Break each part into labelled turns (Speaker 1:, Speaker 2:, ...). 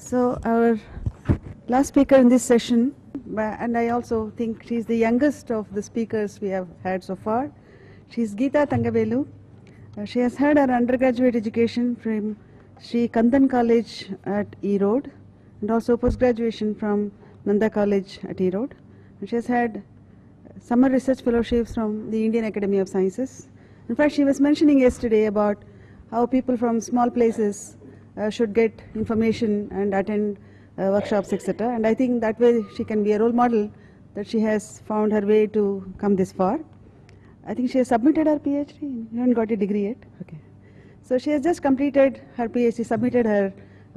Speaker 1: So our last speaker in this session, and I also think she's the youngest of the speakers we have had so far. She's Geeta Thangavelu. She has had her undergraduate education from Sri Kandan College at Erode and also post-graduation from Nanda College at Erode. And she has had summer research fellowships from the Indian Academy of Sciences. In fact, she was mentioning yesterday about how people from small places should get information and attend workshops, etc. And I think that way she can be a role model, that she has found her way to come this far. I think she has submitted her PhD. You haven't got a degree yet? Okay. So she has just completed her PhD, submitted her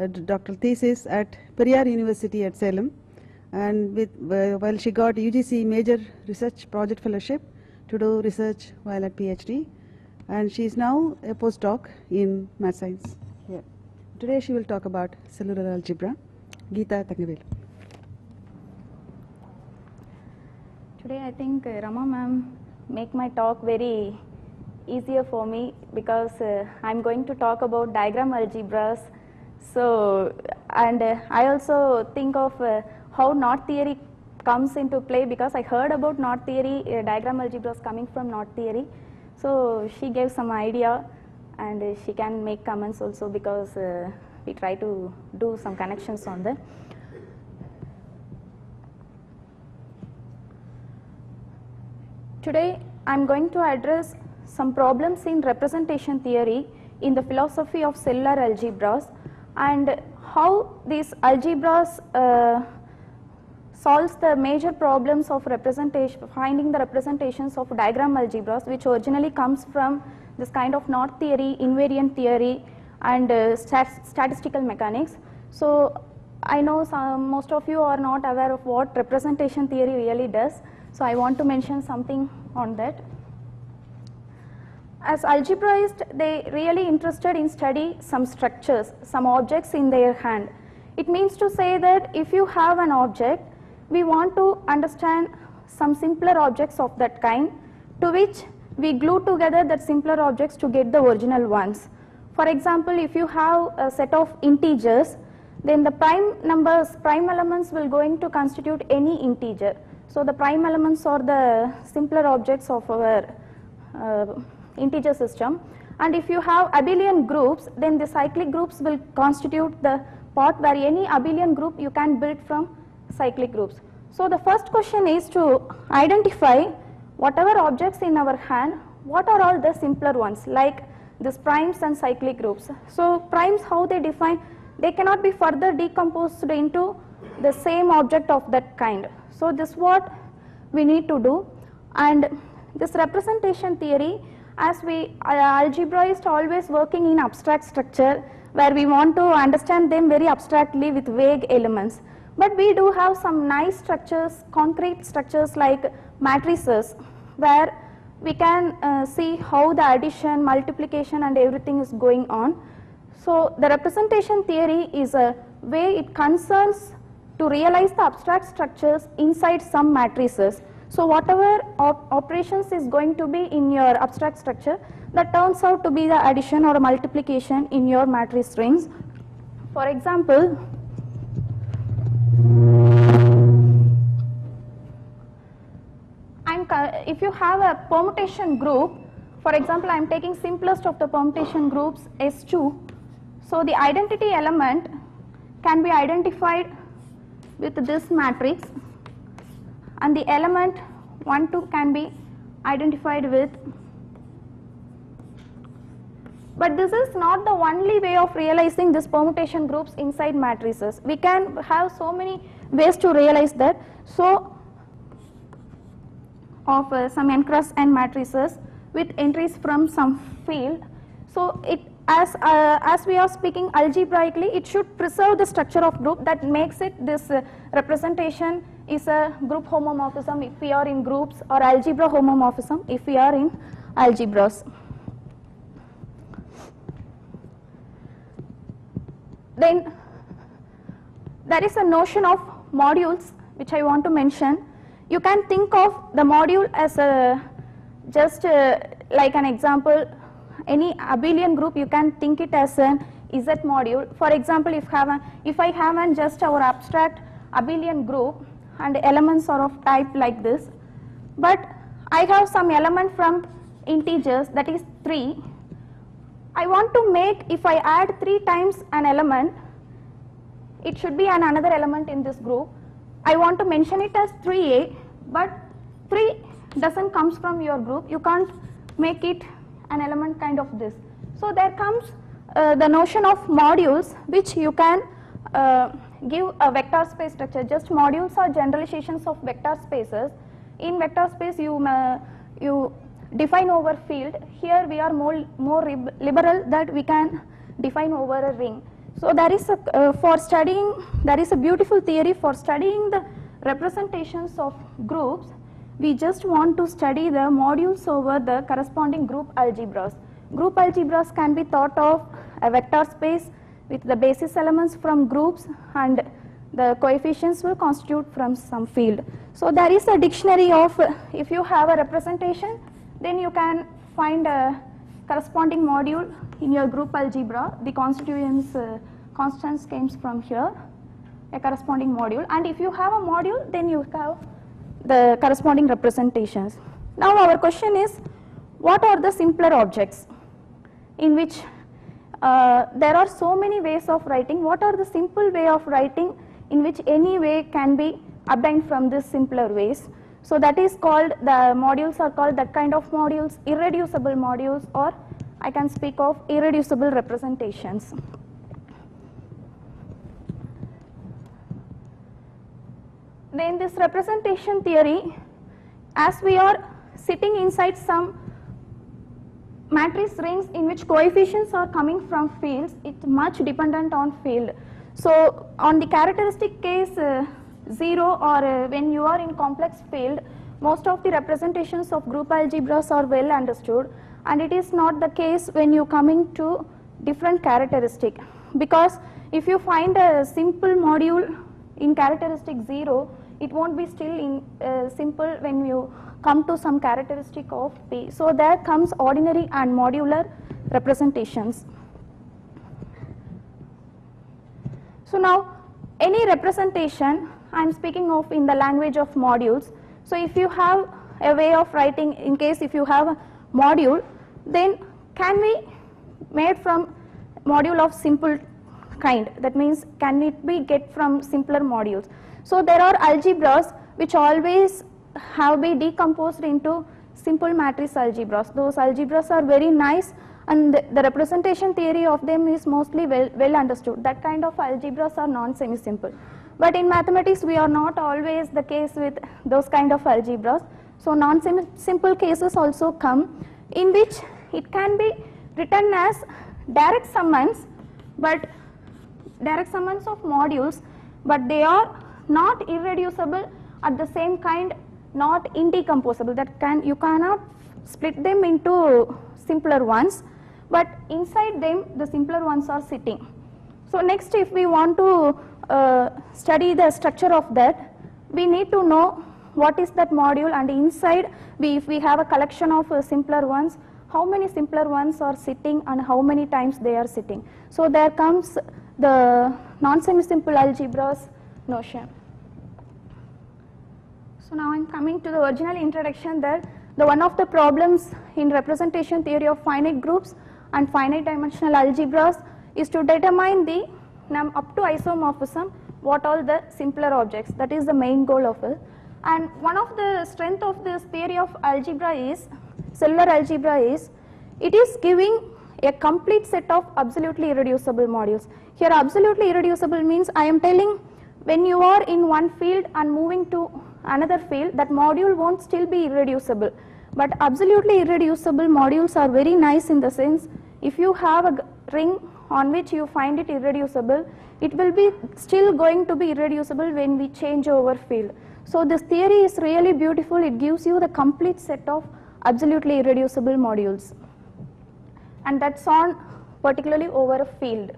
Speaker 1: doctoral thesis at Periyar University at Salem. And while she got UGC Major Research Project Fellowship to do research while at PhD. And she is now a postdoc in math science. Yeah. Today she will talk about cellular algebra. Geeta Thangavelu.
Speaker 2: Today I think Rama ma'am make my talk very easier for me because I'm going to talk about diagram algebras. So, and I also think of how knot theory comes into play because I heard about knot theory, diagram algebras coming from knot theory. So she gave some idea and she can make comments also because we try to do some connections on them. Today I am going to address some problems in representation theory in the philosophy of cellular algebras and how these algebras solves the major problems of representation, finding the representations of diagram algebras, which originally comes from this kind of knot theory, invariant theory and statistical mechanics. So I know most of you are not aware of what representation theory really does. So I want to mention something on that. As algebraists, they really interested in study some structures, some objects in their hand. It means to say that if you have an object, we want to understand some simpler objects of that kind, to which we glue together that simpler objects to get the original ones. For example, if you have a set of integers, then the prime numbers, prime elements will going to constitute any integer. So the prime elements are the simpler objects of our integer system. And if you have abelian groups, then the cyclic groups will constitute the part where any abelian group you can build from cyclic groups. So the first question is to identify whatever objects in our hand, what are all the simpler ones like these primes and cyclic groups. So primes, how they define, they cannot be further decomposed into the same object of that kind. So this is what we need to do. And this representation theory, as we algebraists always working in abstract structure where we want to understand them very abstractly with vague elements. But we do have some nice structures, concrete structures like matrices, where we can see how the addition, multiplication and everything is going on. So the representation theory is a way it concerns to realize the abstract structures inside some matrices. So whatever operations is going to be in your abstract structure, that turns out to be the addition or multiplication in your matrix rings. For example, if you have a permutation group, for example, I am taking simplest of the permutation groups S2. So the identity element can be identified with this matrix and the element 1, 2 can be identified with. But this is not the only way of realizing this permutation groups inside matrices. We can have so many ways to realize that. So of some n cross n matrices with entries from some field. So it as we are speaking algebraically, it should preserve the structure of group that makes it this representation is a group homomorphism if we are in groups, or algebra homomorphism if we are in algebras. Then there is a notion of modules which I want to mention. You can think of the module as a just like an example, any abelian group you can think it as an Z module. For example, if I have an just our abstract abelian group and elements are of type like this, but I have some element from integers, that is 3. I want to make, if I add 3 times an element, it should be another element in this group. I want to mention it as 3A, but 3 doesn't comes from your group. You can't make it an element kind of this. So there comes the notion of modules, which you can give a vector space structure. Just modules are generalizations of vector spaces. In vector space, you define over field. Here we are more liberal, that we can define over a ring. So there is there is a beautiful theory for studying the representations of groups. We just want to study the modules over the corresponding group algebras. Group algebras can be thought of a vector space with the basis elements from groups, and the coefficients will constitute from some field. So there is a dictionary of, if you have a representation, then you can find a corresponding module in your group algebra. The constituents constants comes from here, a corresponding module, and if you have a module, then you have the corresponding representations. Now our question is, what are the simpler objects in which there are so many ways of writing? What are the simple way of writing in which any way can be obtained from this simpler ways? So that is called, the modules are called, that kind of modules, irreducible modules, or I can speak of irreducible representations. Then this representation theory, as we are sitting inside some matrix rings in which coefficients are coming from fields, it's much dependent on field. So on the characteristic case 0, or when you are in complex field, most of the representations of group algebras are well understood, and it is not the case when you coming to different characteristic, because if you find a simple module in characteristic 0, it won't be still in simple when you come to some characteristic of P. So there comes ordinary and modular representations. So now any representation, I am speaking of in the language of modules. So if you have a way of writing, in case if you have a module, then can be made from module of simple kind. That means can it be get from simpler modules. So there are algebras which always have been decomposed into simple matrix algebras. Those algebras are very nice, and the representation theory of them is mostly well understood. That kind of algebras are non-semi-simple. But in mathematics, we are not always the case with those kind of algebras. So non-simple cases also come, in which it can be written as direct summands, but direct summands of modules, but they are not irreducible, at the same kind not indecomposable. That you cannot split them into simpler ones, but inside them the simpler ones are sitting. So next, if we want to study the structure of that, we need to know what is that module, and inside if we have a collection of simpler ones, how many simpler ones are sitting and how many times they are sitting. So there comes the non-semi-simple algebras notion. So now I am coming to the original introduction, that the one of the problems in representation theory of finite groups and finite dimensional algebras is to determine the up to isomorphism, what all the simpler objects. That is the main goal of it. And one of the strength of this theory of algebra is, cellular algebra is, it is giving a complete set of absolutely irreducible modules. Here absolutely irreducible means, I am telling, when you are in one field and moving to another field, that module won't still be irreducible. But absolutely irreducible modules are very nice in the sense, if you have a ring on which you find it irreducible, it will be still going to be irreducible when we change over field. So this theory is really beautiful. It gives you the complete set of absolutely irreducible modules, and that's on particularly over a field.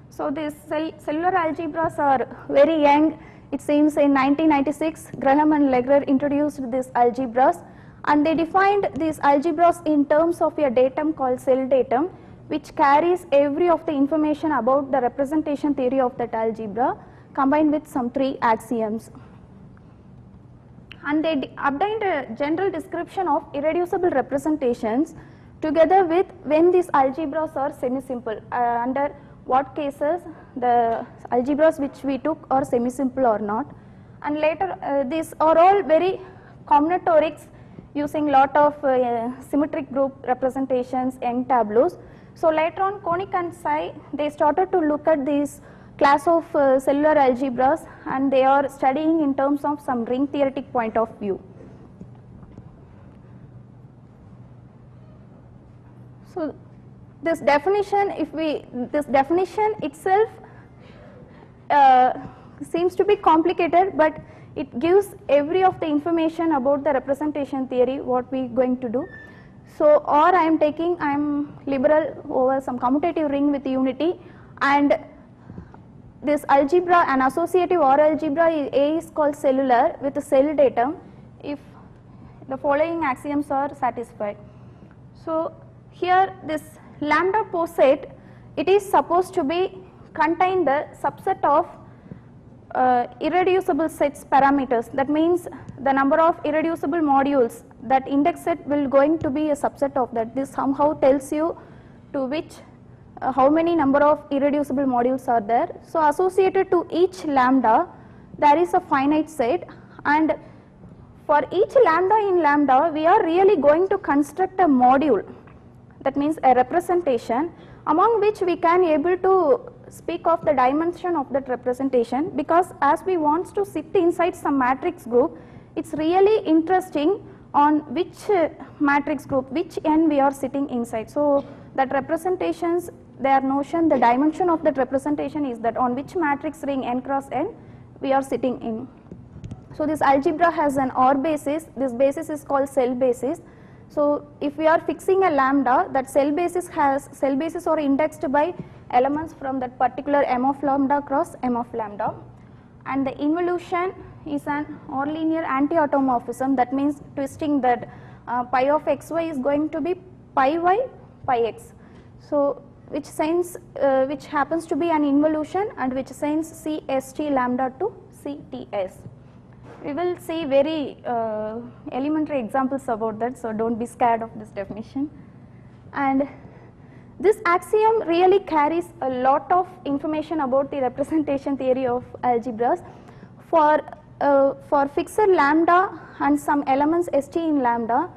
Speaker 2: So these cellular algebras are very young. It seems in 1996, Graham and Legrer introduced these algebras, and they defined these algebras in terms of a datum called cell datum, which carries every of the information about the representation theory of that algebra combined with some 3 axioms. And they obtained a general description of irreducible representations together with when these algebras are semi-simple, under what cases the algebras which we took are semi-simple or not. And later these are all very combinatorics using lot of symmetric group representations and tableaus. So later on Koenig and Tsai, they started to look at these class of cellular algebras, and they are studying in terms of some ring theoretic point of view. So this definition, this definition itself seems to be complicated, but it gives every of the information about the representation theory what we are going to do. So, or I am liberal over some commutative ring with unity, and this algebra, an associative OR algebra, A is called cellular with a cell datum if the following axioms are satisfied. So here this lambda poset, it is supposed to be contain the subset of irreducible sets parameters. That means the number of irreducible modules, that index set will going to be a subset of that. This somehow tells you to which how many number of irreducible modules are there. So associated to each lambda there is a finite set, and for each lambda in lambda we are really going to construct a module, that means a representation among which we can able to speak of the dimension of that representation, because as we want to sit inside some matrix group, it's really interesting on which matrix group, which n we are sitting inside. So that representations, their notion, the dimension of that representation is that on which matrix ring n cross n we are sitting in. So this algebra has an OR basis, this basis is called cell basis. So if we are fixing a lambda, that cell basis are indexed by elements from that particular m of lambda cross m of lambda, and the involution is an OR linear anti-automorphism, that means twisting that pi of xy is going to be pi y pi x. So which signs which happens to be an involution, and which signs CST lambda to CTS. We will see very elementary examples about that, so don't be scared of this definition. And this axiom really carries a lot of information about the representation theory of algebras. For fixed lambda and some elements st in lambda,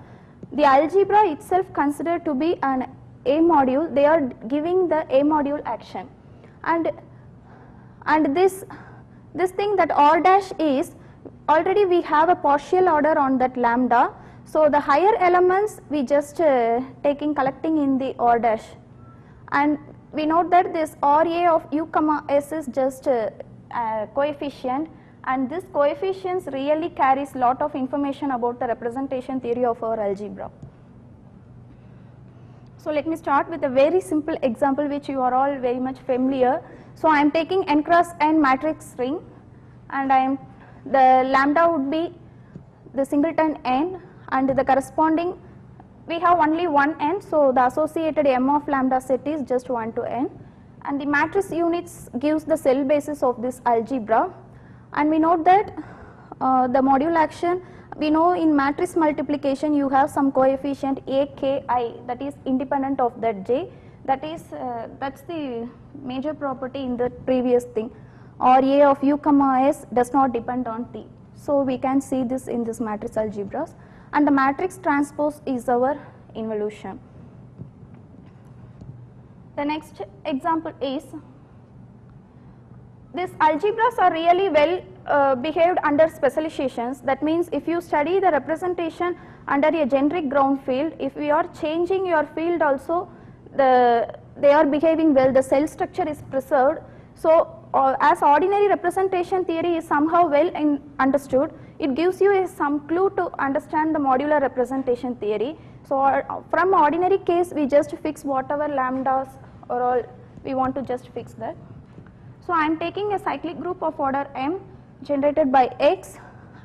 Speaker 2: the algebra itself considered to be an A module. They are giving the A module action, and this thing that R dash is, already we have a partial order on that lambda. So the higher elements we just collecting in the R dash, and we note that this RA of u comma s is just a coefficient, and this coefficients really carries lot of information about the representation theory of our algebra. So let me start with a very simple example which you are all very much familiar. So I am taking n cross n matrix ring, and the lambda would be the singleton n, and the corresponding, we have only one n, so the associated m of lambda set is just 1 to n, and the matrix units gives the cell basis of this algebra. And we note that the module action, we know in matrix multiplication you have some coefficient a k I, that is independent of that j, that is that's the major property in the previous thing, or A of u comma s does not depend on t. So we can see this in this matrix algebras, and the matrix transpose is our involution. The next example is, these algebras are really well behaved under specializations. That means if you study the representation under a generic ground field, if we are changing your field also, they are behaving well, the cell structure is preserved. So as ordinary representation theory is somehow well understood, it gives you some clue to understand the modular representation theory. So from ordinary case we just fix whatever lambdas or all we want to just fix that. So I am taking a cyclic group of order m generated by x,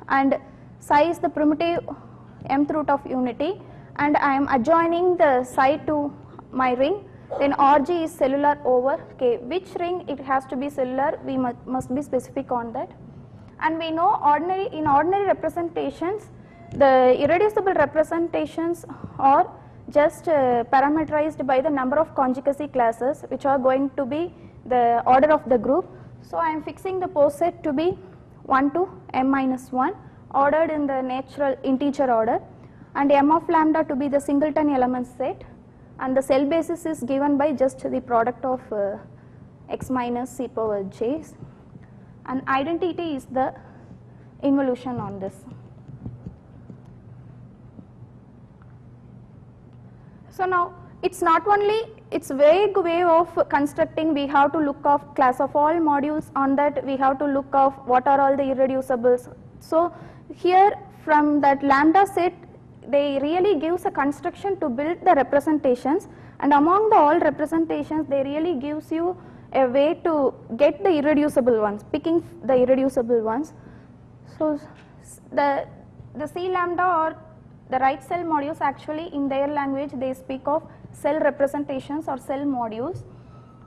Speaker 2: and psi is the primitive mth root of unity, and I am adjoining the psi to my ring, Then Rg is cellular over K. Which ring it has to be cellular, we must be specific on that. And we know in ordinary representations, the irreducible representations are just parameterized by the number of conjugacy classes, which are going to be the order of the group. So I am fixing the pose set to be 1 to m minus 1, ordered in the natural integer order, and m of lambda to be the singleton element set, and the cell basis is given by just the product of x minus c power j, and identity is the involution on this. So now it's not only, it's vague way of constructing, we have to look of class of all modules, on that we have to look of what are all the irreducibles. So here from that lambda set, they really gives a construction to build the representations, and among the all representations they really gives you a way to get the irreducible ones, picking the irreducible ones. So the C lambda or the right cell modules, actually in their language they speak of cell representations or cell modules.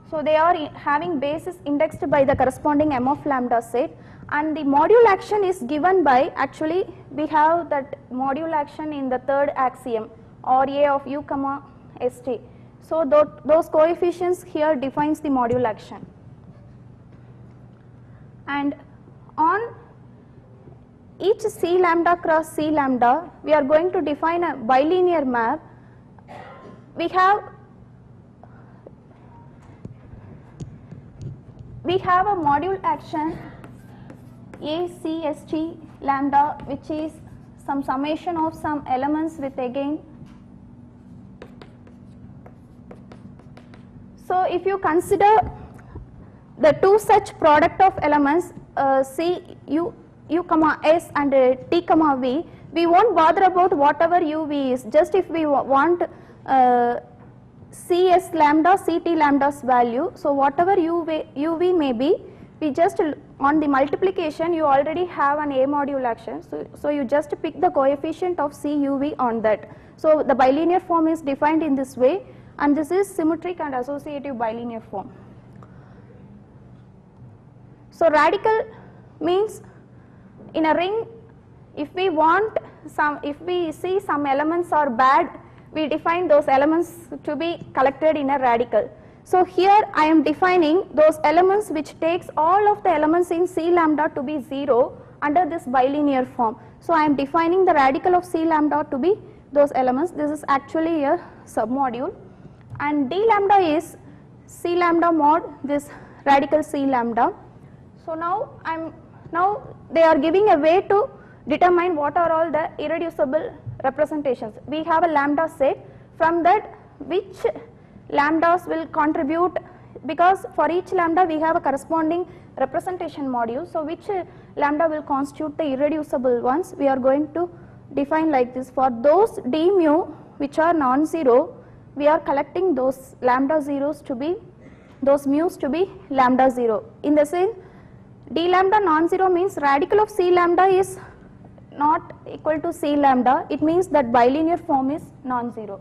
Speaker 2: So they are having basis indexed by the corresponding m of lambda set, and the module action is given by, actually we have that module action in the third axiom, or A of u comma st. So those coefficients here defines the module action. And on each C lambda cross C lambda, we are going to define a bilinear map. We have a module action A C S T lambda, which is some summation of some elements with again. So if you consider the two such product of elements C u comma s and t comma v, we won't bother about whatever uv is. Just if we want cs lambda, ct lambda's value, so whatever uv may be, we just on the multiplication you already have an A module action. So you just pick the coefficient of cuv on that. So the bilinear form is defined in this way, and this is symmetric and associative bilinear form. So radical means in a ring, if we see some elements are bad, we define those elements to be collected in a radical. So here I am defining those elements which takes all of the elements in C lambda to be 0 under this bilinear form. So I am defining the radical of C lambda to be those elements. This is actually a submodule, and d lambda is C lambda mod this radical C lambda. So now they are giving a way to determine what are all the irreducible representations. We have a lambda set, from that which lambdas will contribute, because for each lambda we have a corresponding representation module. So which lambda will constitute the irreducible ones, we are going to define like this. For those d mu which are non-zero, we are collecting those lambda zeros to be, those mu's to be lambda 0. In the same, d lambda non-zero means radical of C lambda is not equal to C lambda, it means that bilinear form is non-zero.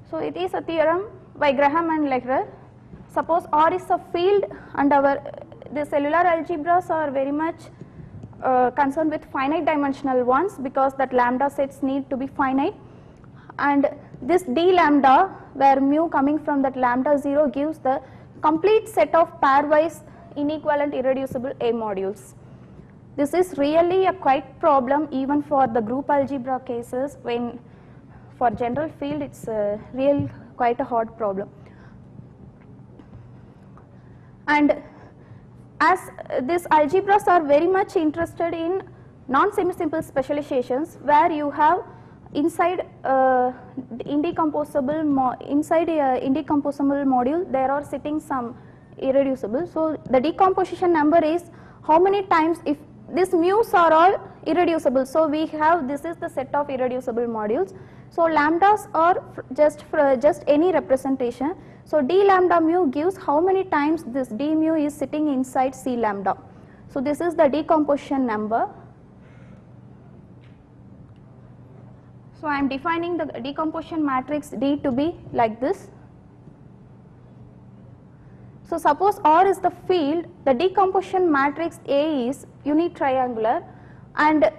Speaker 2: So it is a theorem by Graham and Lechler. Suppose R is a field, and the cellular algebras are very much concerned with finite dimensional ones, because that lambda sets need to be finite, and this d lambda, where mu coming from that lambda 0, gives the complete set of pairwise inequivalent irreducible A modules. This is really a quite problem even for the group algebra cases, when for general field it's quite a hard problem. And as these algebras are very much interested in non-semi-simple specializations, where you have inside indecomposable module there are sitting some irreducible. So the decomposition number is how many times, if these mu's are all irreducible, so we have, this is the set of irreducible modules. So lambdas are just any representation. So d lambda mu gives how many times this d mu is sitting inside C lambda. So this is the decomposition number. So I am defining the decomposition matrix D to be like this. So suppose R is the field, the decomposition matrix A is unitriangular, and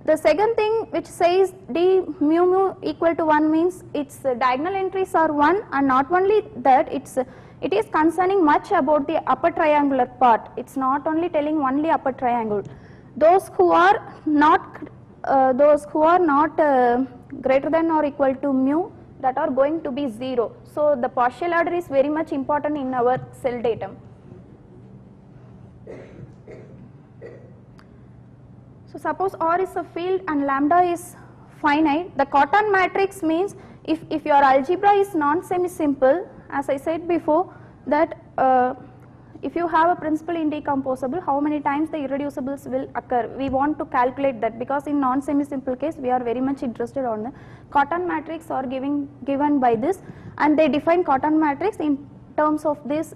Speaker 2: the second thing which says D mu mu equal to 1 means its diagonal entries are 1, and not only that, it is concerning much about the upper triangular part. It's not only telling only upper triangle. Those who are not greater than or equal to mu, that are going to be 0. So the partial order is very much important in our cell datum. So suppose R is a field and lambda is finite, the Cotton matrix means if your algebra is non-semi-simple, as I said before, that if you have a principal indecomposable, how many times the irreducibles will occur? We want to calculate that, because in non-semi-simple case we are very much interested on the Cotton matrix are given by this, and they define Cotton matrix in terms of this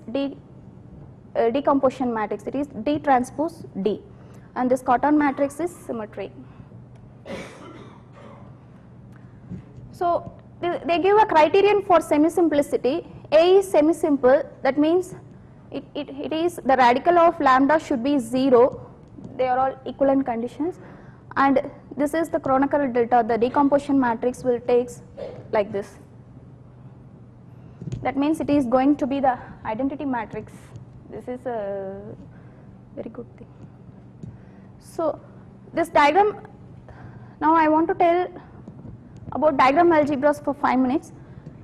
Speaker 2: decomposition matrix. It is D transpose D, and this Cotton matrix is symmetry. So they give a criterion for semi-simplicity. A is semi-simple, that means it is the radical of lambda should be 0, they are all equivalent conditions, and this is the Kronecker delta, the decomposition matrix will take like this. That means it is going to be the identity matrix. This is a very good thing. So this diagram, now I want to tell about diagram algebras for 5 minutes.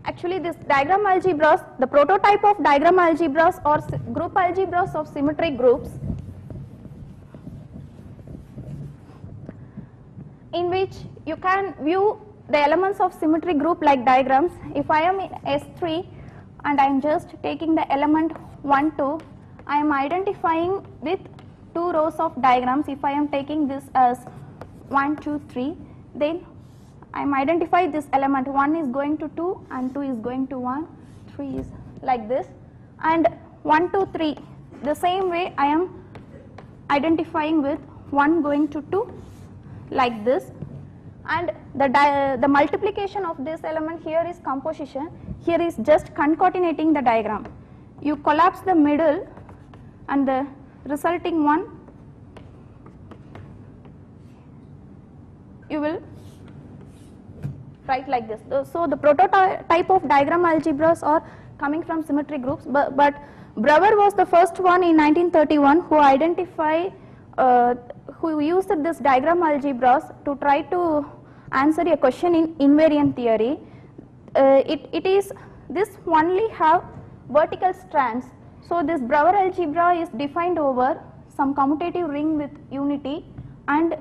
Speaker 2: Actually this diagram algebras, the prototype of diagram algebras or group algebras of symmetric groups, in which you can view the elements of symmetric group like diagrams. If I am in S3 and I am just taking the element 1, 2, I am identifying with 2 rows of diagrams. If I am taking this as 1, 2, 3, then I am identifying this element, 1 is going to 2 and 2 is going to 1, 3 is like this, and 1, 2, 3, the same way I am identifying with 1 going to 2 like this, and the multiplication of this element here is composition, here is just concatenating the diagram. You collapse the middle and the resulting one you will write like this. So the prototype of diagram algebras are coming from symmetric groups, but Brouwer was the first one in 1931 who used this diagram algebras to try to answer a question in invariant theory. This only have vertical strands. So this Brouwer algebra is defined over some commutative ring with unity, and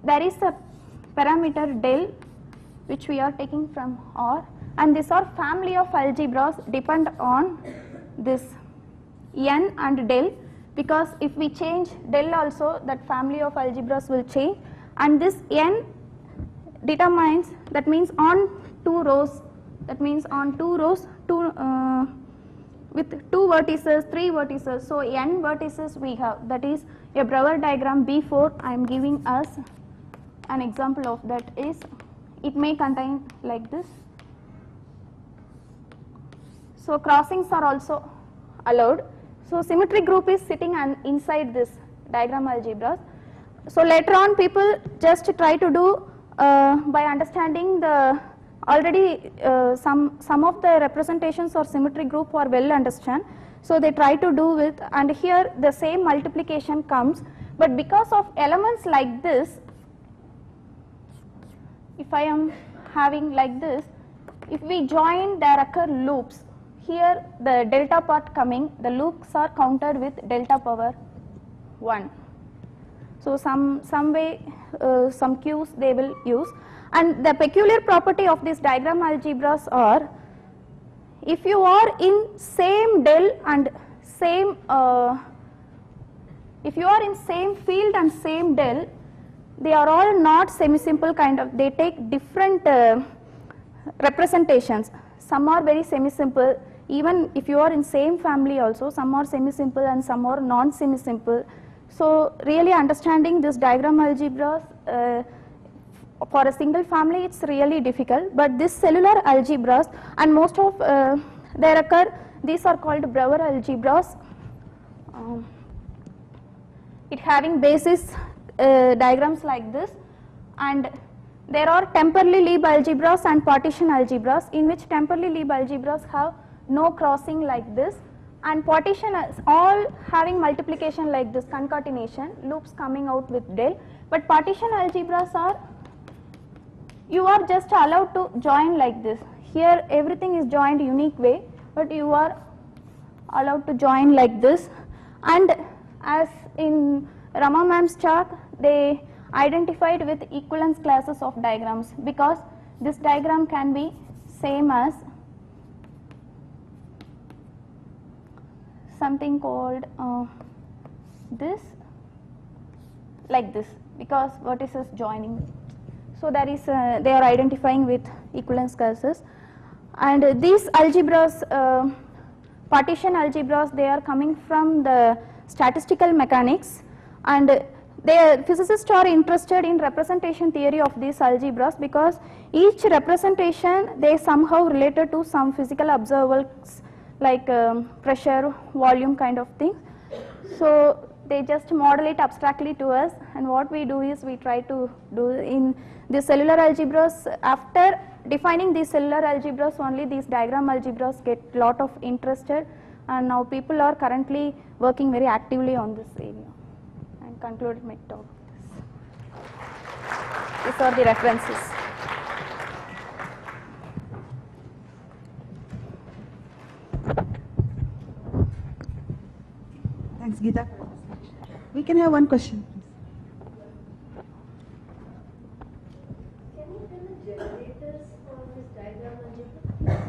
Speaker 2: there is a parameter del which we are taking from R, and these are family of algebras depend on this n and del, because if we change del also, that family of algebras will change, and this n determines, that means on 2 rows, that means on 2 rows with 2 vertices, 3 vertices, so n vertices we have, that is a Brouwer diagram B4. I am giving us an example of that is, it may contain like this. So crossings are also allowed. So symmetric group is sitting inside this diagram algebras. So later on people just try to do by understanding the already some of the representations or symmetric group are well understand. So they try to do with, and here the same multiplication comes, but because of elements like this, if I am having like this, if we join, there occur loops. Here the delta part coming, the loops are counted with delta power 1. So some way, some Q's they will use, and the peculiar property of these diagram algebras are, if you are in same del and same, if you are in same field and same del, they are all not semi-simple kind of, they take different representations. Some are very semi-simple, even if you are in same family also, some are semi-simple and some are non-semi-simple. So really understanding this diagram algebras for a single family, it's really difficult, but this cellular algebras, and most of there occur these are called Brouwer algebras. It having basis diagrams like this, and there are temporally Lieb algebras and partition algebras, in which temporally Lieb algebras have no crossing like this, and partition all having multiplication like this, concatenation, loops coming out with del. But partition algebras are, you are just allowed to join like this. Here everything is joined unique way, but you are allowed to join like this. And as in Rama ma'am's chart, they identified with equivalence classes of diagrams, because this diagram can be same as something called this, like this, because vertices joining. So there is they are identifying with equivalence classes. And these algebras, partition algebras, they are coming from the statistical mechanics, and physicists are interested in representation theory of these algebras, because each representation they somehow related to some physical observables like pressure, volume kind of things. So they just model it abstractly to us, and what we do is we try to do in the cellular algebras. After defining these cellular algebras, only these diagram algebras get lot of interested, and now people are currently working very actively on this area. And concluded my talk. These are the references.
Speaker 1: Thanks, Geeta. We can have one question.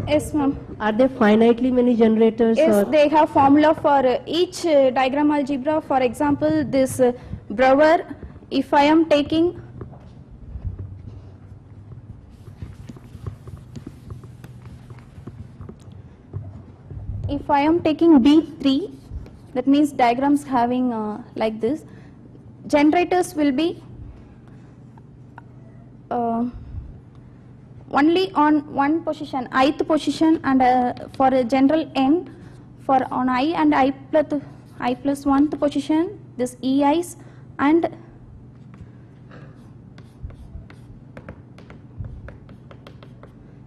Speaker 2: Yes, ma'am.
Speaker 3: Are there finitely many generators?
Speaker 2: Yes,
Speaker 3: or
Speaker 2: they have formula for each diagram algebra. For example, this Brouwer, if I am taking B3, that means diagrams having like this, generators will be only on one position, ith position, and for a general n, for on I and I plus 1th position, this EIs, and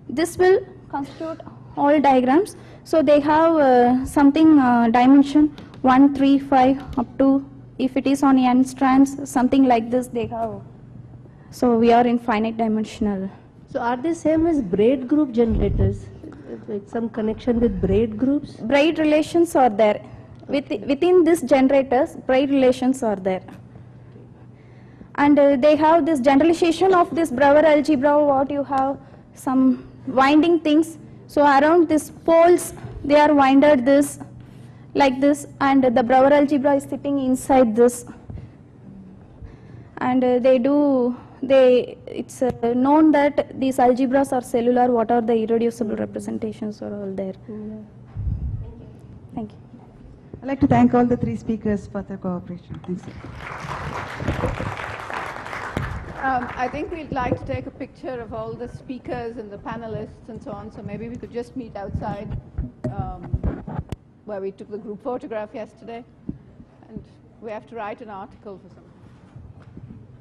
Speaker 2: this will constitute all diagrams. So they have something dimension 1, 3, 5 up to, if it is on n strands, something like this they have. So we are in finite dimensional.
Speaker 3: so are they same as braid group generators? Like some connection with braid groups?
Speaker 2: Braid relations are there. Within this generators, braid relations are there. And they have this generalization of this Brouwer algebra, what you have some winding things. So around these poles, they are winded this, like this, and the Brouwer algebra is sitting inside this. And it's known that these algebras are cellular, what are the irreducible representations are all there. Thank you.
Speaker 1: I'd like to thank all the three speakers for their cooperation. Thanks.
Speaker 4: I think we'd like to take a picture of all the speakers and the panelists and so on, so maybe we could just meet outside where we took the group photograph yesterday, and we have to write an article for some.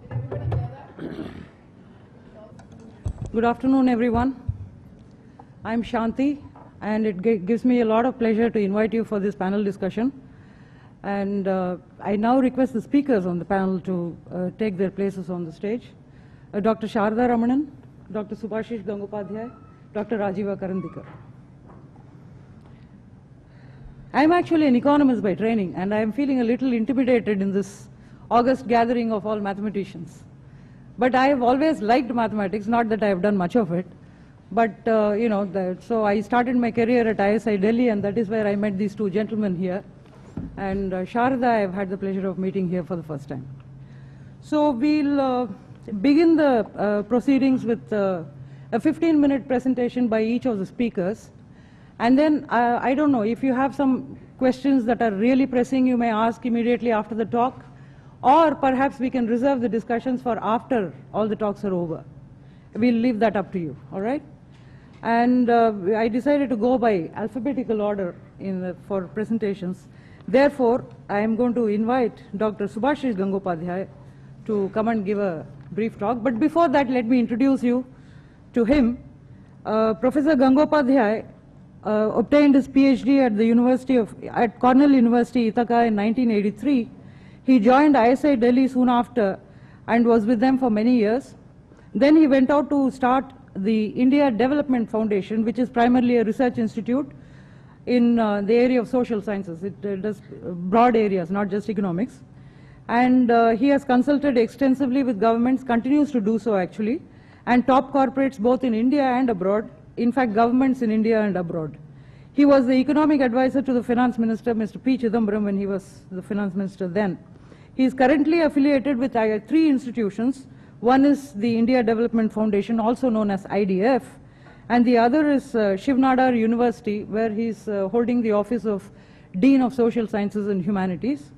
Speaker 4: Did everybody hear that?
Speaker 5: Good afternoon, everyone. I'm Shanti, and it gives me a lot of pleasure to invite you for this panel discussion. And I now request the speakers on the panel to take their places on the stage. Dr. Sharda Ramanan, Dr. Subhashish Gangopadhyay, Dr. Rajiva Karandikar. I'm actually an economist by training, and I'm feeling a little intimidated in this august gathering of all mathematicians. But I have always liked mathematics, not that I have done much of it. But, so I started my career at ISI Delhi, and that is where I met these two gentlemen here. And Sharda, I have had the pleasure of meeting here for the first time. So we'll begin the proceedings with a 15-minute presentation by each of the speakers. And then, I don't know, if you have some questions that are really pressing, you may ask immediately after the talk. Or perhaps we can reserve the discussions for after all the talks are over. We'll leave that up to you, all right? and I decided to go by alphabetical order for presentations. Therefore, I am going to invite Dr. Subhashish Gangopadhyay to come and give a brief talk. But before that, let me introduce you to him. Professor Gangopadhyay obtained his PhD at Cornell University, Ithaca in 1983. He joined ISI Delhi soon after and was with them for many years. Then he went out to start the India Development Foundation, which is primarily a research institute in the area of social sciences. It does broad areas, not just economics. And he has consulted extensively with governments, continues to do so actually, and top corporates both in India and abroad, in fact governments in India and abroad. He was the economic advisor to the finance minister, Mr. P. Chidambaram, when he was the finance minister then. He is currently affiliated with 3 institutions. One is the India Development Foundation, also known as IDF, and the other is Shiv Nadar University, where he is holding the office of Dean of Social Sciences and Humanities,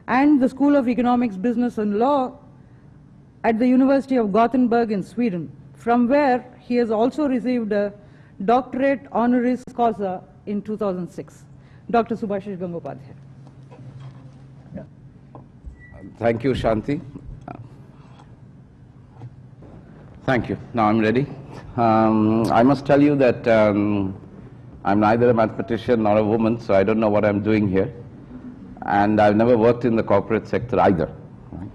Speaker 5: and the School of Economics, Business and Law at the University of Gothenburg in Sweden, from where he has also received a doctorate honoris causa in 2006. Dr. Subhashish Gangopadhyay.
Speaker 6: Thank you, Shanti. Thank you. Now I'm ready. I must tell you that I'm neither a mathematician nor a woman, so I don't know what I'm doing here. And I've never worked in the corporate sector either. Right?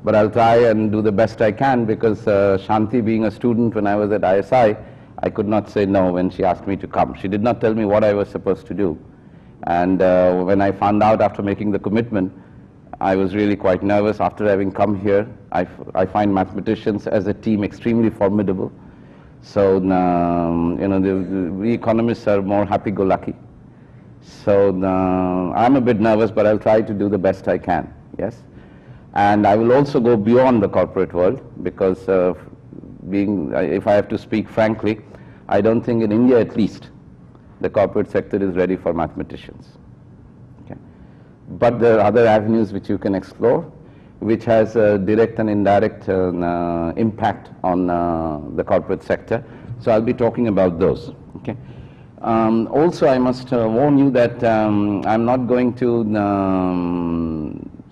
Speaker 6: But I'll try and do the best I can, because Shanti, being a student when I was at ISI, I could not say no when she asked me to come. She did not tell me what I was supposed to do. And when I found out after making the commitment, I was really quite nervous. After having come here, I find mathematicians as a team extremely formidable. So, you know, we economists are more happy-go-lucky. So, I'm a bit nervous, but I'll try to do the best I can, yes? And I will also go beyond the corporate world, because if I have to speak frankly, I don't think in India at least, the corporate sector is ready for mathematicians. But there are other avenues which you can explore, which has a direct and indirect impact on the corporate sector. So I'll be talking about those. Okay. Also, I must warn you that I'm not going to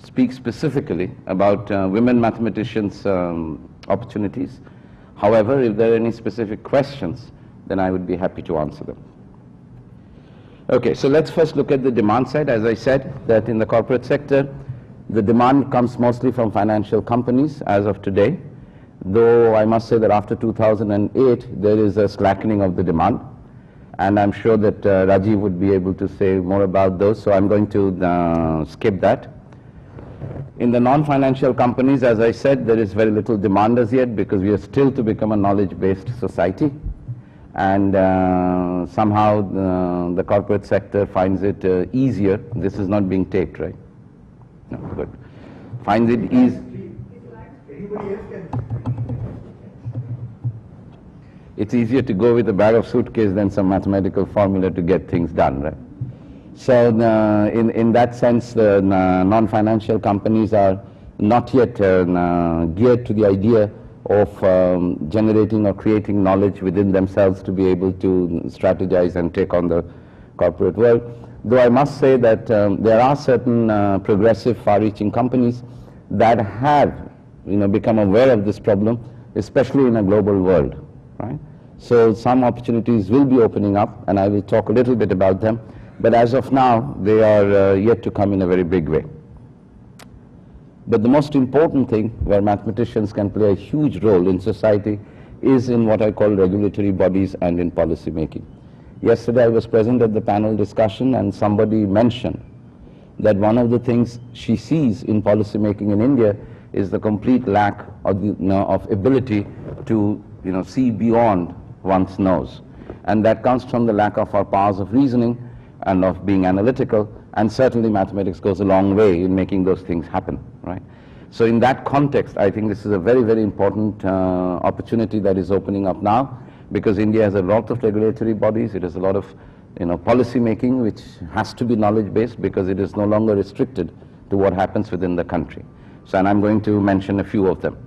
Speaker 6: speak specifically about women mathematicians' opportunities. However, if there are any specific questions, then I would be happy to answer them. Okay, so let's first look at the demand side. As I said, that in the corporate sector, the demand comes mostly from financial companies as of today, though I must say that after 2008, there is a slackening of the demand, and I'm sure that Rajiv would be able to say more about those, so I'm going to skip that. In the non-financial companies, as I said, there is very little demand as yet, because we are still to become a knowledge-based society. And somehow the corporate sector finds it easier. This is not being taped, right? No, good. Finds it easy. It's easier to go with a bag of suitcase than some mathematical formula to get things done, right? So in that sense, the non-financial companies are not yet geared to the idea of generating or creating knowledge within themselves to be able to strategize and take on the corporate world. Though I must say that there are certain progressive, far-reaching companies that have, become aware of this problem, especially in a global world, right? So some opportunities will be opening up, and I will talk a little bit about them. But as of now, they are yet to come in a very big way. But the most important thing where mathematicians can play a huge role in society is in what I call regulatory bodies and in policy making. Yesterday I was present at the panel discussion, and somebody mentioned that one of the things she sees in policy making in India is the complete lack of, of ability to see beyond one's nose. And that comes from the lack of our powers of reasoning and of being analytical, and certainly mathematics goes a long way in making those things happen, right? So in that context, I think this is a very, very important opportunity that is opening up now, because India has a lot of regulatory bodies, it has a lot of policy making which has to be knowledge based, because it is no longer restricted to what happens within the country. So, and I'm going to mention a few of them.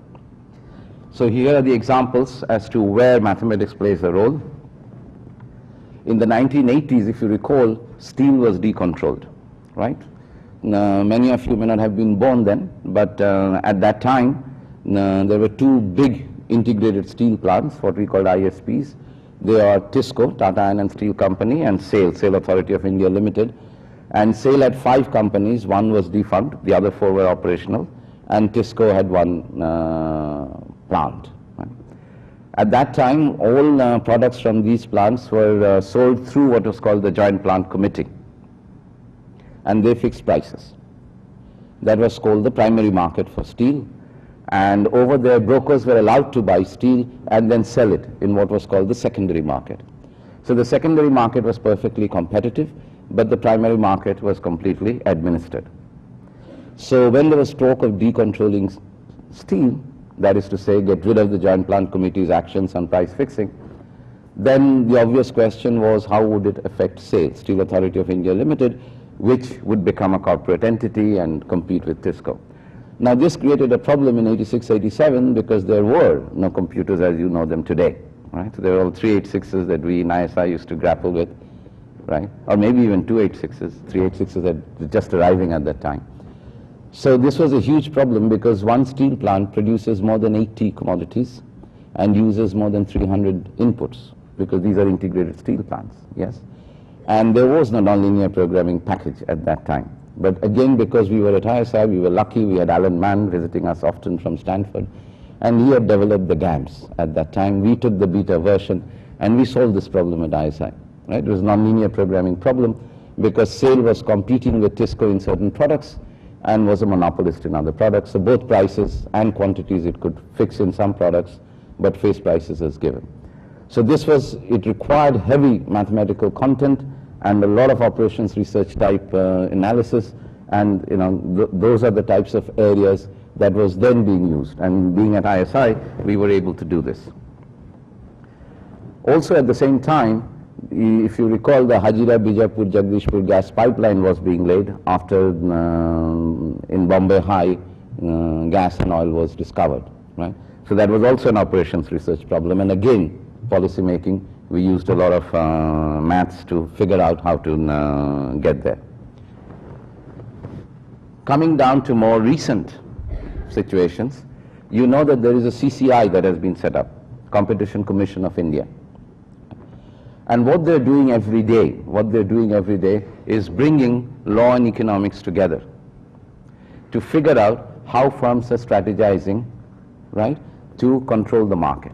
Speaker 6: So here are the examples as to where mathematics plays a role. In the 1980s, if you recall, steel was decontrolled, right? Many of you may not have been born then, but at that time, there were two big integrated steel plants, what we called ISPs. They are TISCO, Tata Iron and Steel Company, and SAIL, Sale Authority of India Limited. And SAIL had 5 companies, one was defunct, the other 4 were operational, and TISCO had 1 plant. Right? At that time, all products from these plants were sold through what was called the Joint Plant Committee, and they fixed prices. That was called the primary market for steel, and over there brokers were allowed to buy steel and then sell it in what was called the secondary market. So the secondary market was perfectly competitive, but the primary market was completely administered. So when there was talk of decontrolling steel, that is to say get rid of the Joint Plant Committee's actions on price fixing, then the obvious question was how would it affect SAIL, Steel Authority of India Limited, which would become a corporate entity and compete with TISCO. Now this created a problem in 86-87 because there were no computers as you know them today, right? So there were all 386s that we in ISI used to grapple with, right? Or maybe even 286s, 386s that just arriving at that time. So this was a huge problem because one steel plant produces more than 80 commodities and uses more than 300 inputs because these are integrated steel plants, yes? And there was no nonlinear programming package at that time. But again, because we were at ISI, we were lucky, we had Alan Mann visiting us often from Stanford, and he had developed the GAMS at that time. We took the beta version and we solved this problem at ISI. Right? It was a nonlinear programming problem because SAIL was competing with TISCO in certain products and was a monopolist in other products. So both prices and quantities it could fix in some products, but face prices as given. So it required heavy mathematical content and a lot of operations research type analysis, and those are the types of areas that was then being used, and being at ISI we were able to do this. Also at the same time, if you recall, the Hazira Bijapur Jagdishpur gas pipeline was being laid after in Bombay High gas and oil was discovered, right? So that was also an operations research problem, and again policy making, we used a lot of maths to figure out how to get there. Coming down to more recent situations, you know that there is a CCI that has been set up, Competition Commission of India. And what they're doing every day, is bringing law and economics together to figure out how firms are strategizing, right, to control the market.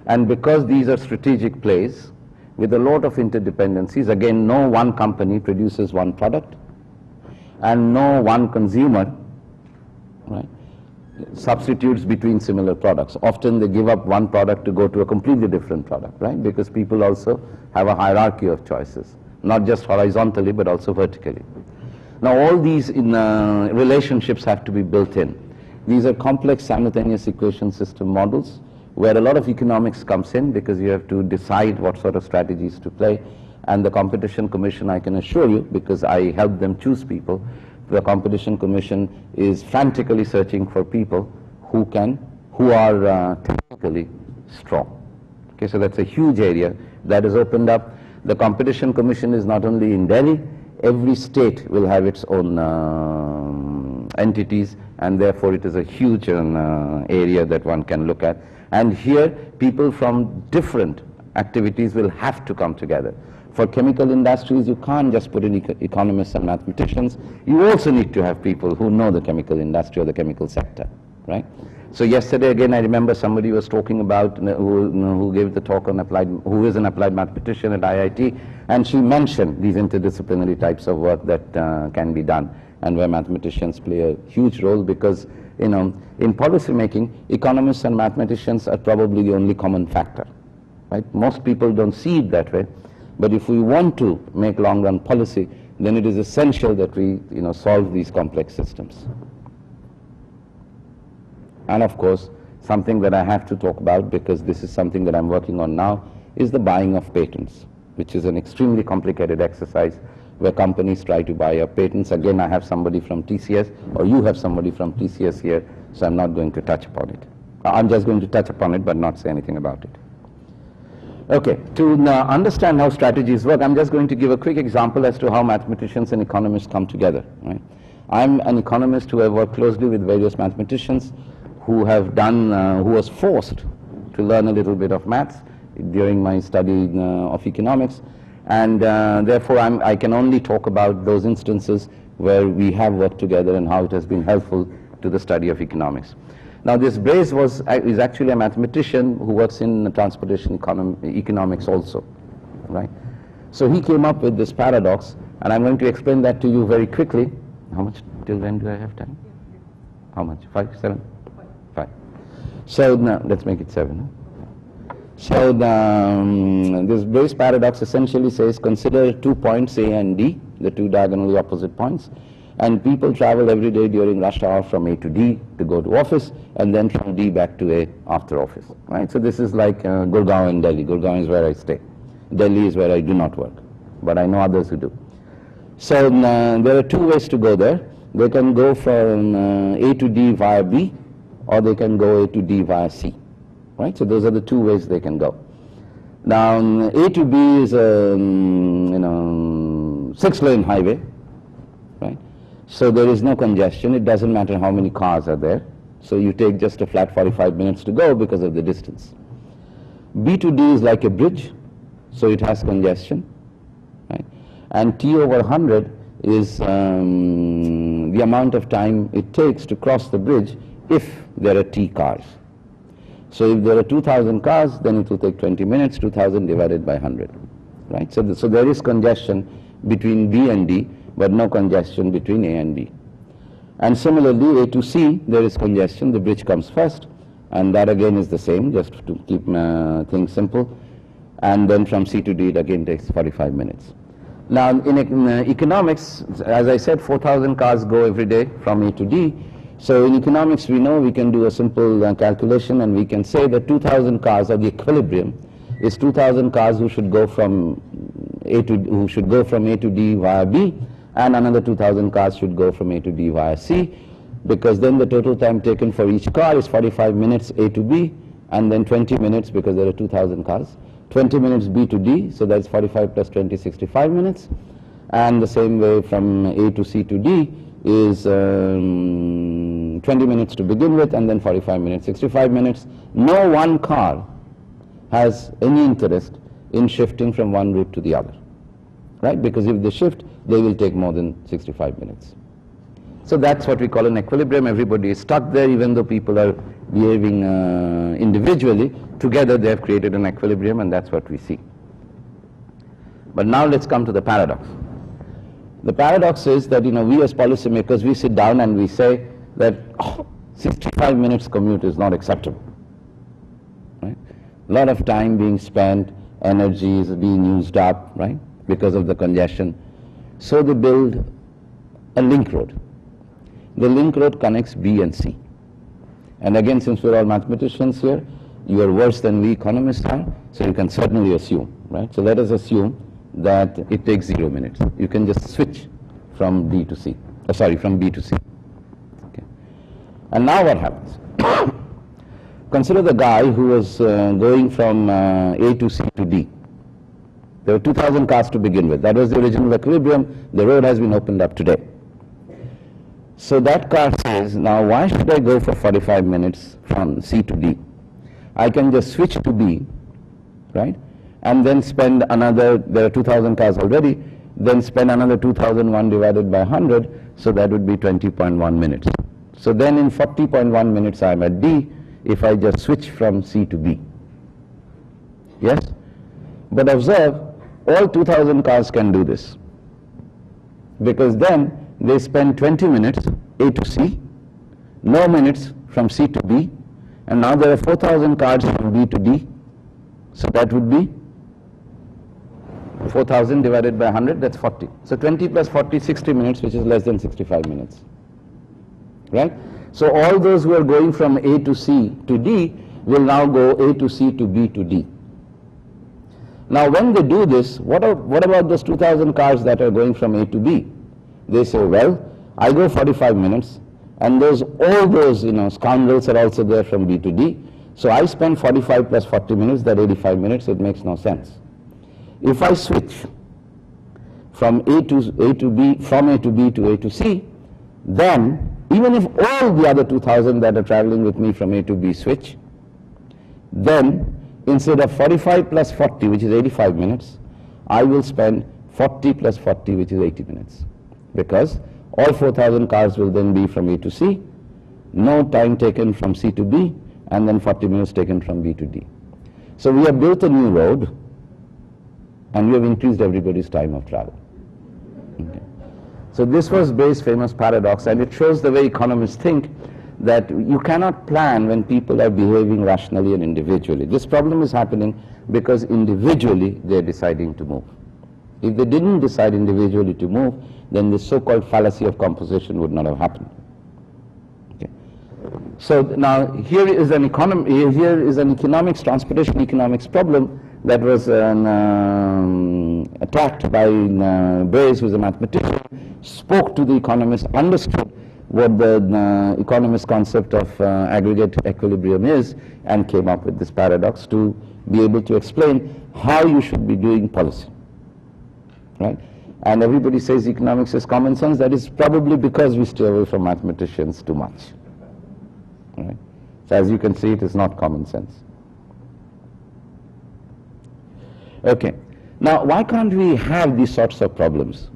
Speaker 6: And because these are strategic plays with a lot of interdependencies, again, no one company produces one product and no one consumer, right, substitutes between similar products. Often they give up one product to go to a completely different product, right, because people also have a hierarchy of choices, not just horizontally but also vertically. Now all these relationships have to be built in. These are complex simultaneous equation system models where a lot of economics comes in because you have to decide what sort of strategies to play. And the Competition Commission, I can assure you, because I help them choose people, the Competition Commission is frantically searching for people who are technically strong. Okay, so that's a huge area that is opened up. The Competition Commission is not only in Delhi, every state will have its own entities, and therefore it is a huge area that one can look at. And here people from different activities will have to come together. For chemical industries, you can't just put in economists and mathematicians. You also need to have people who know the chemical industry or the chemical sector, right? So yesterday again, I remember somebody was talking about who gave the talk on who is an applied mathematician at IIT, and she mentioned these interdisciplinary types of work that can be done, and where mathematicians play a huge role because, in policy making, economists and mathematicians are probably the only common factor, right? Most people don't see it that way. But if we want to make long-run policy, then it is essential that we solve these complex systems. And of course, something that I have to talk about, because this is something that I'm working on now, is the buying of patents, which is an extremely complicated exercise where companies try to buy up patents. Again, I have somebody from TCS, or you have somebody from TCS here, so I'm not going to touch upon it. I'm just going to touch upon it but not say anything about it. Okay, to understand how strategies work, I'm just going to give a quick example as to how mathematicians and economists come together. Right? I'm an economist who have worked closely with various mathematicians who have done, who was forced to learn a little bit of maths during my study of economics, and therefore I can only talk about those instances where we have worked together and how it has been helpful to the study of economics. Now this Brace is actually a mathematician who works in transportation economics also, right? So he came up with this paradox, and I'm going to explain that to you very quickly. How much, till when do I have time? How much, 5, 7? 5. So now, let's make it 7. So this Brace paradox essentially says, consider 2 points A and D, the 2 diagonally opposite points, and people travel every day during rush hour from A to D to go to office, and then from D back to A after office, right? So this is like Gurgaon and Delhi. Gurgaon is where I stay. Delhi is where I do not work, but I know others who do. So there are 2 ways to go there. They can go from A to D via B, or they can go A to D via C, right? So those are the 2 ways they can go. Now A to B is a 6-lane highway, right? So there is no congestion. It doesn't matter how many cars are there. So you take just a flat 45 minutes to go because of the distance. B to D is like a bridge, so it has congestion, right? And T over 100 is the amount of time it takes to cross the bridge if there are T cars. So if there are 2,000 cars, then it will take 20 minutes, 2,000 divided by 100, right? So there is congestion between B and D, but no congestion between A and B. And similarly, A to C, there is congestion. The bridge comes first, and that again is the same, just to keep things simple. And then from C to D, it again takes 45 minutes. Now, in economics, as I said, 4,000 cars go every day from A to D. So in economics, we know we can do a simple calculation, and we can say that 2,000 cars, or the equilibrium, is 2,000 cars who should go from A to D via B, and another 2,000 cars should go from A to D via C, because then the total time taken for each car is 45 minutes A to B, and then 20 minutes, because there are 2,000 cars, 20 minutes B to D, so that's 45 plus 20, 65 minutes. And the same way from A to C to D is 20 minutes to begin with, and then 45 minutes, 65 minutes. No one car has any interest in shifting from one route to the other, right? Because if they shift, they will take more than 65 minutes. So that's what we call an equilibrium. Everybody is stuck there, even though people are behaving individually. Together they have created an equilibrium, and that's what we see. But now let's come to the paradox. The paradox is that, we as policymakers, we sit down and we say that 65 minutes commute is not acceptable, right? A lot of time being spent, energy is being used up, right, because of the congestion. So they build a link road. The link road connects B and C. And again, since we're all mathematicians here, you are worse than we economists are, so you can certainly assume, right? So let us assume that it takes 0 minutes. You can just switch from B to C, from B to C. Okay. And now what happens? Consider the guy who was going from A to C to D. There were 2,000 cars to begin with. That was the original equilibrium. The road has been opened up today. So that car says, now why should I go for 45 minutes from C to D? I can just switch to B, right? And then spend another, there are 2,000 cars already, then spend another 2,001 divided by 100, so that would be 20.1 minutes. So then in 40.1 minutes I'm at D, if I just switch from C to B. Yes? But observe, all 2,000 cars can do this, because then they spend 20 minutes A to C, no minutes from C to B, and now there are 4,000 cars from B to D, so that would be 4,000 divided by 100, that's 40. So 20 plus 40, 60 minutes, which is less than 65 minutes, right? So all those who are going from A to C to D will now go A to C to B to D. Now when they do this, what about those 2,000 cars that are going from A to B? They say, well, I go 45 minutes, and all those scoundrels are also there from B to D, So I spend 45 plus 40 minutes, that 85 minutes, it makes no sense. If I switch from A to B, from A to B to A to C, then even if all the other 2,000 that are traveling with me from A to B switch, then instead of 45 plus 40, which is 85 minutes, I will spend 40 plus 40, which is 80 minutes. Because all 4,000 cars will then be from A to C, no time taken from C to B, and then 40 minutes taken from B to D. So we have built a new road, and we have increased everybody's time of travel. Okay. So this was Bayes' famous paradox, and it shows the way economists think, that you cannot plan when people are behaving rationally and individually. This problem is happening because individually they are deciding to move. If they didn't decide individually to move, then this so-called fallacy of composition would not have happened. Okay. So now here is an economics, transportation economics problem that was attacked by Bayes, who is a mathematician, spoke to the economists, understood what the economist concept of aggregate equilibrium is, and came up with this paradox to be able to explain how you should be doing policy. Right? And everybody says economics is common sense. That is probably because we stay away from mathematicians too much. Right? So as you can see, it is not common sense. Okay. Now, why can't we have these sorts of problems?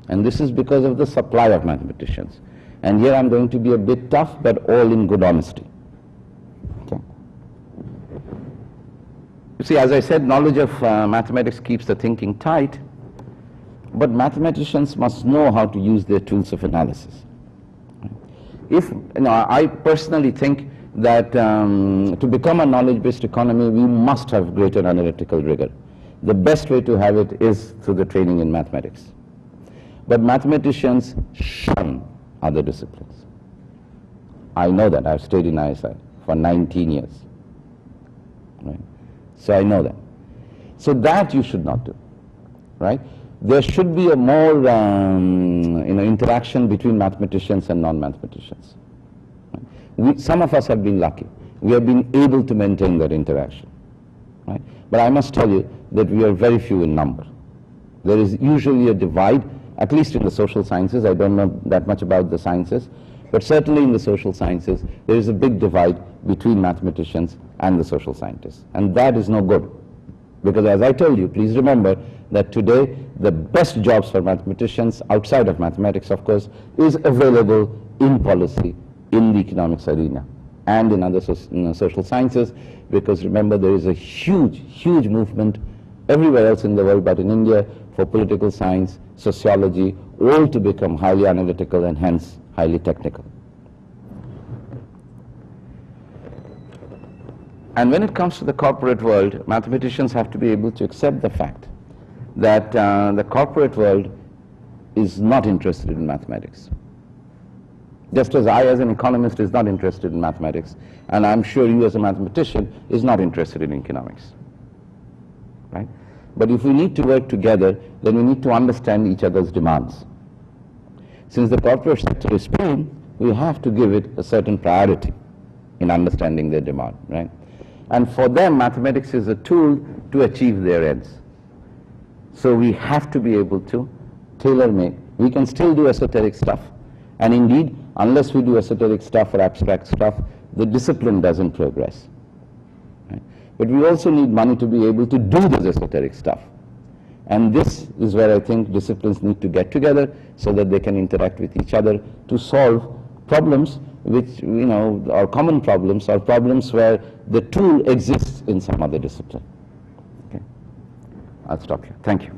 Speaker 6: And this is because of the supply of mathematicians. And here I'm going to be a bit tough, but all in good honesty. Okay. You see, as I said, knowledge of mathematics keeps the thinking tight, but mathematicians must know how to use their tools of analysis. I personally think that to become a knowledge-based economy, we must have greater analytical rigor. The best way to have it is through the training in mathematics. But mathematicians shun other disciplines. I know that. I've stayed in ISI for 19 years. Right? So I know that. So that you should not do. Right? There should be a more interaction between mathematicians and non-mathematicians. Right? Some of us have been lucky. We have been able to maintain that interaction. Right? But I must tell you that we are very few in number. There is usually a divide, at least in the social sciences. I don't know that much about the sciences, but certainly in the social sciences, there is a big divide between mathematicians and the social scientists. And that is no good. Because as I told you, please remember that today the best jobs for mathematicians, outside of mathematics of course, is available in policy, in the economics arena, and in other social sciences, because remember there is a huge, huge movement everywhere else in the world but in India for political science, sociology, all to become highly analytical and hence highly technical. And when it comes to the corporate world, mathematicians have to be able to accept the fact that the corporate world is not interested in mathematics. Just as I as an economist is not interested in mathematics, and I'm sure you as a mathematician is not interested in economics. Right? But if we need to work together, then we need to understand each other's demands. Since the corporate sector is paying, we have to give it a certain priority in understanding their demand. Right? And for them, mathematics is a tool to achieve their ends. So we have to be able to tailor-make. We can still do esoteric stuff. And indeed, unless we do esoteric stuff or abstract stuff, the discipline doesn't progress. Right? But we also need money to be able to do this esoteric stuff. And this is where I think disciplines need to get together so that they can interact with each other to solve problems which, are common problems, or problems where the tool exists in some other discipline. Okay. I'll stop here. Thank you.